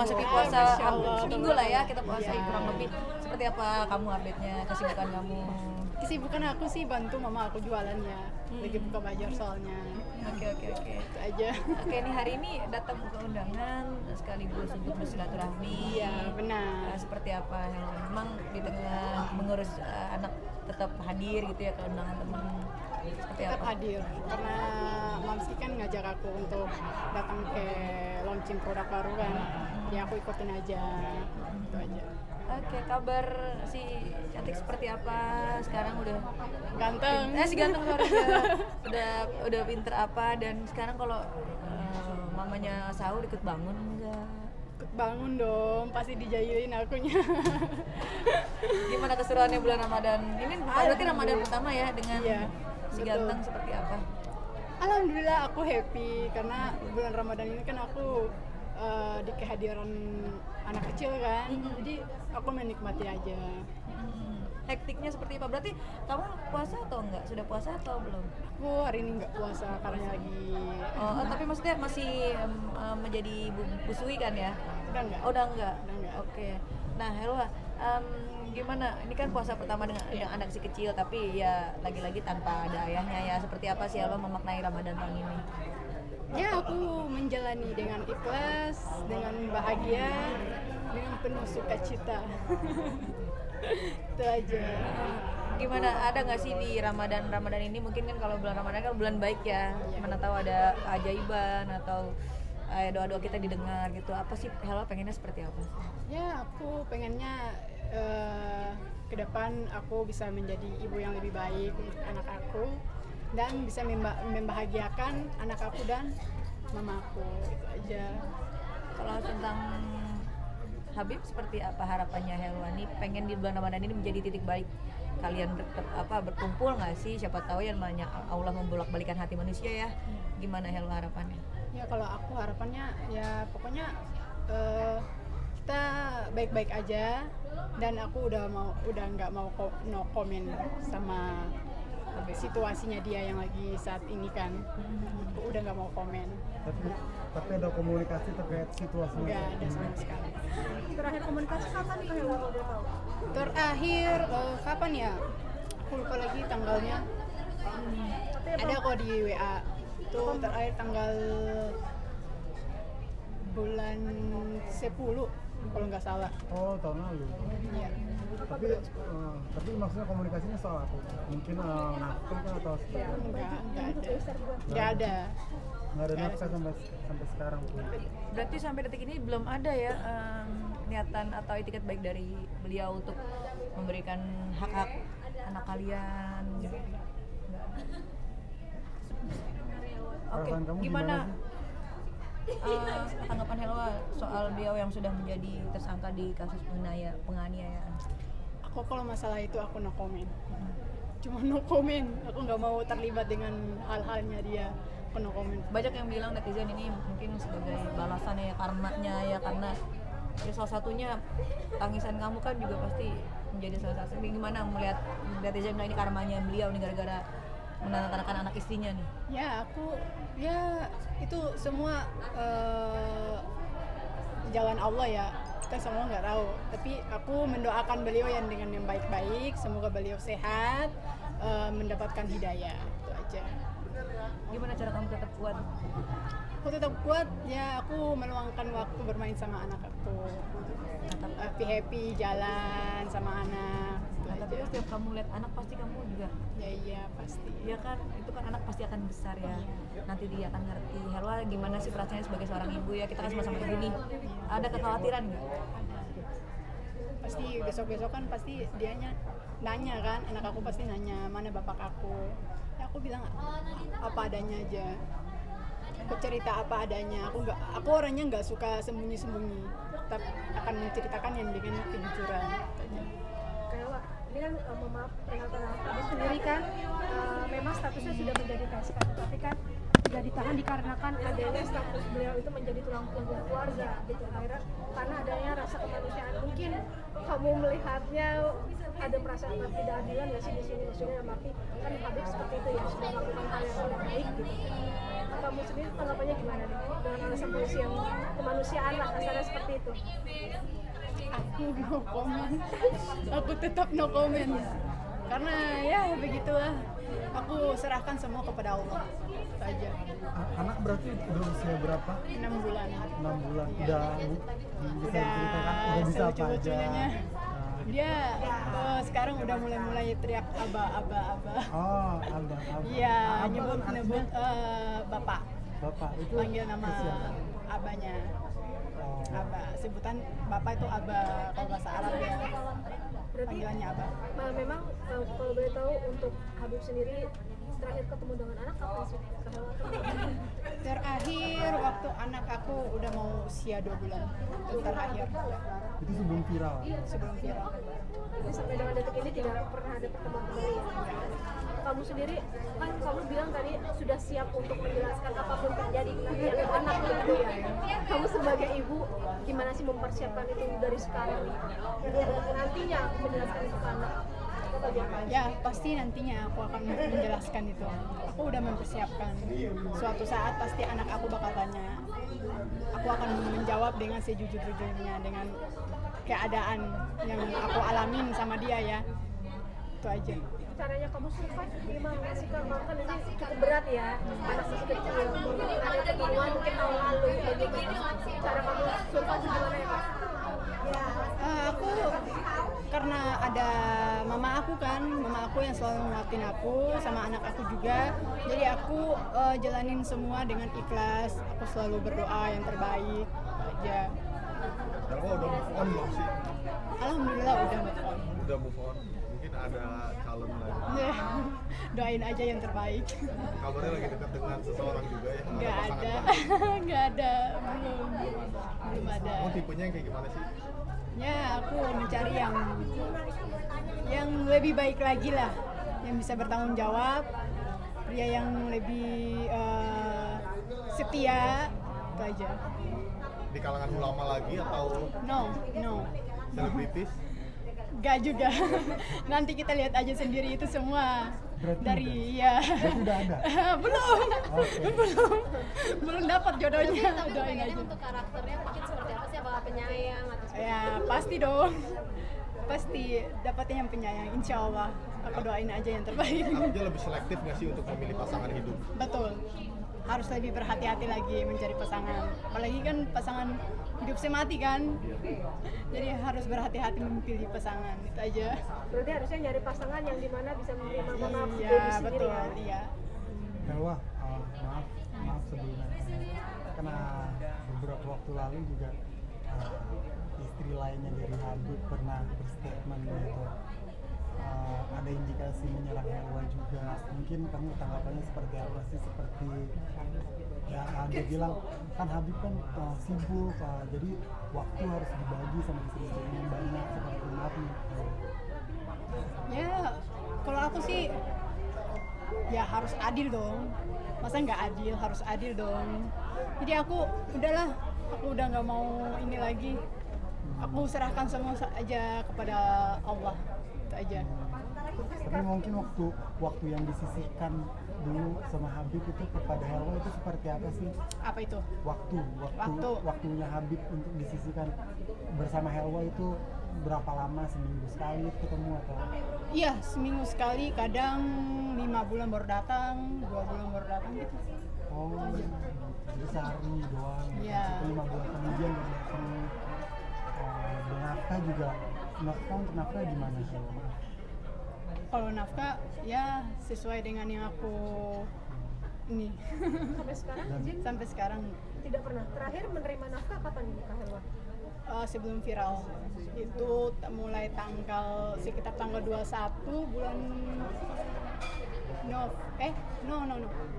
memasuki puasa Masya Allah. seminggu lah ya kita puasa Iya. kurang lebih. Seperti apa kamu update-nya, kesibukan kamu? Kesibukan aku sih bantu mama aku jualannya. Lagi buka belajar soalnya. Oke. Itu aja. Oke, ini hari ini datang ke undangan sekaligus untuk bersilaturahmi. Iya, benar. Seperti apa? Memang di tengah mengurus anak tetap hadir gitu ya ke undangan teman. Seperti Tetap apa? hadir karena Mamski kan ngajak aku untuk datang ke launching produk baru kan. Ya aku ikutin aja. Itu aja. Oke, kabar si cantik seperti apa? Sekarang udah Ganteng. si ganteng sorry, udah pinter apa, dan sekarang kalau mamanya sahur ikut bangun enggak? Ikut bangun dong, pasti dijailin akunya. Gimana keseruannya bulan Ramadan? Ini berarti Ramadan pertama ya dengan Iya, si betul. ganteng seperti apa? Alhamdulillah aku happy karena bulan Ramadan ini kan aku di kehadiran anak kecil kan, jadi aku menikmati aja. Hektiknya seperti apa? Berarti kamu puasa atau enggak? Sudah puasa atau belum? Aku hari ini nggak puasa karena lagi Tapi maksudnya masih menjadi busui kan ya? udah nggak. Oh, udah enggak? Udah enggak. Oke. Nah, Helwa, gimana? Ini kan puasa pertama dengan anak si kecil, tapi ya lagi-lagi tanpa ada ayahnya ya. Seperti apa sih Helwa memaknai Ramadan tahun ini? Ya aku menjalani dengan ikhlas, dengan bahagia, dengan penuh sukacita. Itu aja. Gimana, ada nggak sih di Ramadan ini, mungkin kan kalau bulan Ramadan kan bulan baik ya, mana tahu ada keajaiban atau doa-doa kita didengar gitu. Apa sih Helwa pengennya seperti apa? Ya aku pengennya ke depan aku bisa menjadi ibu yang lebih baik untuk anak aku dan bisa membahagiakan anak aku dan mamaku. Itu aja. Kalau tentang Habib, seperti apa harapannya Helwa nih? Pengen di bulan Ramadan ini menjadi titik balik kalian berkumpul nggak sih? Siapa tahu yang banyak Allah membolak-balikan hati manusia ya. Gimana Helwa harapannya? Ya kalau aku harapannya ya pokoknya kita baik-baik aja dan aku udah nggak mau no comment sama situasinya dia yang lagi saat ini kan. Aku udah nggak mau komen. Tapi ada komunikasi terkait situasi. Nggak ada sama sekali. Terakhir komunikasi kapan nih Helwa kalau udah tahu? Terakhir kapan ya? Aku lupa lagi tanggalnya. Ada kok di WA. Itu terakhir tanggal bulan 10 kalau nggak salah. Oh, tahun lalu. Iya. Tapi maksudnya komunikasinya soal apa? Mungkin nafkah atau Nggak ada. nggak ada nafkah sampai sekarang pun. Berarti sampai detik ini belum ada ya niatan atau itikat baik dari beliau untuk memberikan hak-hak anak kalian. Nggak. Oke, Perasaan kamu gimana gimana tanggapan Helwa soal beliau yang sudah menjadi tersangka di kasus penganiayaan? Aku kalau masalah itu aku no comment. Cuma no comment. Aku nggak mau terlibat dengan hal-halnya dia. Aku no comment. Banyak yang bilang netizen ini mungkin sebagai balasan ya, karmanya ya, karena ya salah satunya tangisan kamu kan juga pasti menjadi salah satu. Gimana melihat netizen bilang ini karmanya beliau nih gara-gara menandatangani anak istrinya nih? Ya itu semua jalan Allah ya, kita semua nggak tahu, tapi aku mendoakan beliau yang dengan yang baik-baik, semoga beliau sehat, mendapatkan hidayah. Itu aja. Gimana cara kamu tetap kuat? Aku tetap kuat ya, aku meluangkan waktu bermain sama anak aku, happy jalan sama anak. Itu Nah, tapi aja. kan setiap kamu lihat anak pasti kamu juga, Iya pasti. ya kan, itu kan anak pasti akan besar ya, nanti dia akan ngerti. Helwa gimana sih perasaannya sebagai seorang ibu ya, kita kan sama-sama ibu nih, ada kekhawatiran nggak? Pasti besok-besok kan pasti dianya nanya kan, anak aku pasti nanya mana bapak aku. Ya aku bilang apa adanya aja. Aku cerita apa adanya. Aku orangnya nggak suka sembunyi-sembunyi. Tapi akan menceritakan yang dengan kejujuran. Helwa, ini kan mohon maaf pernyataan Habib sendiri kan memang statusnya sudah menjadi PSK, tapi kan tidak ditahan dikarenakan adanya status beliau itu menjadi tulang punggung keluarga gitu. Akhirnya karena adanya rasa kemanusiaan, mungkin kamu melihatnya ada perasaan ketidakadilan nggak sih di sini, maksudnya tapi kan Habib seperti itu ya, sudah melakukan hal yang tidak baik gitu. Kamu sendiri tanggapannya gimana nih dengan alasan polisi yang kemarin kemanusiaan lah kasarnya seperti itu. Aku no comment. Aku tetap no comment. Karena ya begitulah. Aku serahkan semua kepada Allah saja. Anak berarti udah usia berapa? 6 bulan. 6 bulan. Iya. Bisa diceritakan udah bisa apa aja? selucu-lucunya. Nah, Dia sekarang udah mulai teriak aba. oh, Abah. Iya, Abah nyebut artinya bapak. Bapak itu Panggil nama ke siapa? abahnya. Oh. Abah, sebutan bapak itu abah kalau bahasa Arab ya. Berarti Panggilannya abah. memang kalau boleh tahu untuk Habib sendiri terakhir ketemu dengan anak kapan sih? Terakhir waktu anak aku udah mau usia 2 bulan. Itu terakhir Itu sebelum viral. sebelum viral. Jadi sampai dengan detik ini tidak pernah ada pertemuan kembali ya. Kamu sendiri kan kamu bilang tadi sudah siap untuk menjelaskan apapun terjadi nanti ada anak gitu ya. Kamu sebagai ibu gimana sih mempersiapkan itu dari sekarang nantinya aku menjelaskan itu ke anak? Atau bagaimana? Ya pasti nantinya aku akan menjelaskan itu. Aku udah mempersiapkan. Suatu saat pasti anak aku bakal tanya. Aku akan menjawab dengan sejujur-jujurnya dengan keadaan yang aku alamin sama dia ya. Itu aja. Caranya kamu survive gimana sih kan? Kan ini cukup berat ya, anak masih kecil, mungkin ada pertemuan mungkin tahun lalu, bagaimana cara kamu survive gimana ya Kak? Aku karena ada mama aku yang selalu nguatin aku sama anak aku juga, jadi aku jalanin semua dengan ikhlas. Aku selalu berdoa yang terbaik aja. Kalau udah move on belum sih? Alhamdulillah udah move on. Udah move on. Mungkin ada calon lagi. Doain aja yang terbaik. Kabarnya lagi dekat dengan seseorang juga ya? Nggak pasangan ada, baru. nggak ada, belum ada. Kamu tipenya yang kayak gimana sih? Ya aku mencari yang lebih baik lagi lah, yang bisa bertanggung jawab, pria yang lebih setia, itu aja. Di kalangan ulama lagi atau No, selebritis? nggak juga. Nanti kita lihat aja sendiri itu semua. Berarti Dari ya. Berarti udah ada? belum, Oke. belum dapat jodohnya. Tapi Doain pengennya aja. untuk karakternya mungkin seperti apa sih? Apakah penyayang atau seperti Ya pasti dong, pasti dapatnya yang penyayang. Insya Allah, aku doain aja yang terbaik. Artinya lebih selektif nggak sih untuk memilih pasangan hidup? Betul, harus lebih berhati-hati lagi mencari pasangan. Apalagi kan pasangan hidup semati kan, jadi harus berhati-hati memilih pasangan. Itu aja. Berarti harusnya nyari pasangan yang dimana bisa menerima maaf Iya diri sendiri betul, ya. iya. Elwah, maaf sebelumnya. Karena beberapa waktu lalu juga istri lainnya dari Habib pernah berstatement gitu. Ada indikasi menyerang Elwa juga. Mungkin kamu tanggapannya seperti apa sih? Seperti ya dia bilang kan Habib kan sibuk, jadi waktu harus dibagi sama istri-istrinya yang banyak seperti Nabi. Ya, kalau aku sih ya harus adil dong. Masa nggak adil? Harus adil dong. Jadi aku udahlah, aku udah nggak mau ini lagi. Aku serahkan semua aja kepada Allah. Itu aja. Tapi mungkin waktu yang disisihkan dulu sama Habib itu kepada Helwa itu seperti apa sih? Apa itu? Waktunya Habib untuk disisihkan bersama Helwa itu berapa lama? Seminggu sekali ketemu atau? Iya, seminggu sekali, kadang 5 bulan baru datang, 2 bulan baru datang gitu. Oh, jadi sehari doang. Iya. Itu 5 bulan kemudian baru datang. Dan nafkah juga, untuk nafkah gimana sih? Kalau nafkah ya sesuai dengan yang aku ini. Sampai sekarang Jin Sampai sekarang tidak pernah. Terakhir menerima nafkah kapan nih Kak Helwa? sebelum viral itu mulai sekitar tanggal 21 bulan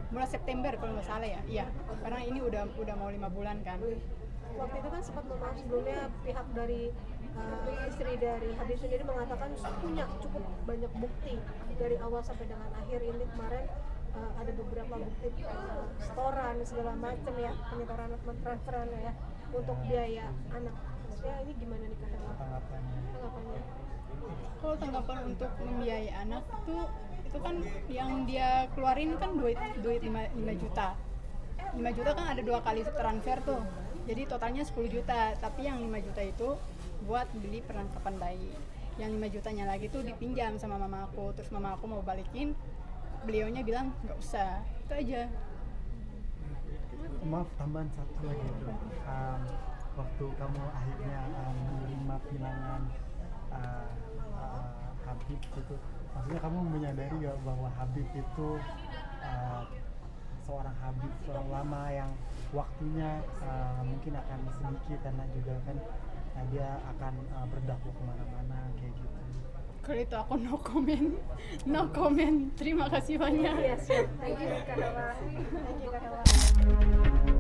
bulan September kalau nggak salah ya. Iya, karena ini udah mau 5 bulan kan. Waktu itu kan sempat mohon maaf sebelumnya pihak dari istri dari Habib sendiri mengatakan punya cukup banyak bukti dari awal sampai dengan akhir. Ini kemarin ada beberapa bukti setoran segala macam ya, penyetoran transferan ya untuk biaya anak. Maksudnya ini gimana nih Kak Helwa? Tanggapannya? Kalau tanggapan untuk membiayai anak itu kan yang dia keluarin kan duit 5 juta. 5 juta kan ada 2 kali transfer tuh. Jadi totalnya 10 juta, tapi yang 5 juta itu buat beli perlengkapan bayi. Yang 5 jutanya lagi tuh dipinjam sama mama aku. Terus mama aku mau balikin, beliaunya bilang nggak usah. Itu aja. Maaf, tambahan satu lagi. Waktu kamu akhirnya menerima pinangan Habib itu, maksudnya kamu menyadari gak bahwa Habib itu seorang Habib, seorang lama yang waktunya mungkin akan sedikit karena juga kan dia akan berdakwah kemana-mana kayak gitu. Kalau itu aku no comment, no comment. Terima kasih banyak. Iya, siap. Thank you Kak Hawa. Thank you Kak Hawa.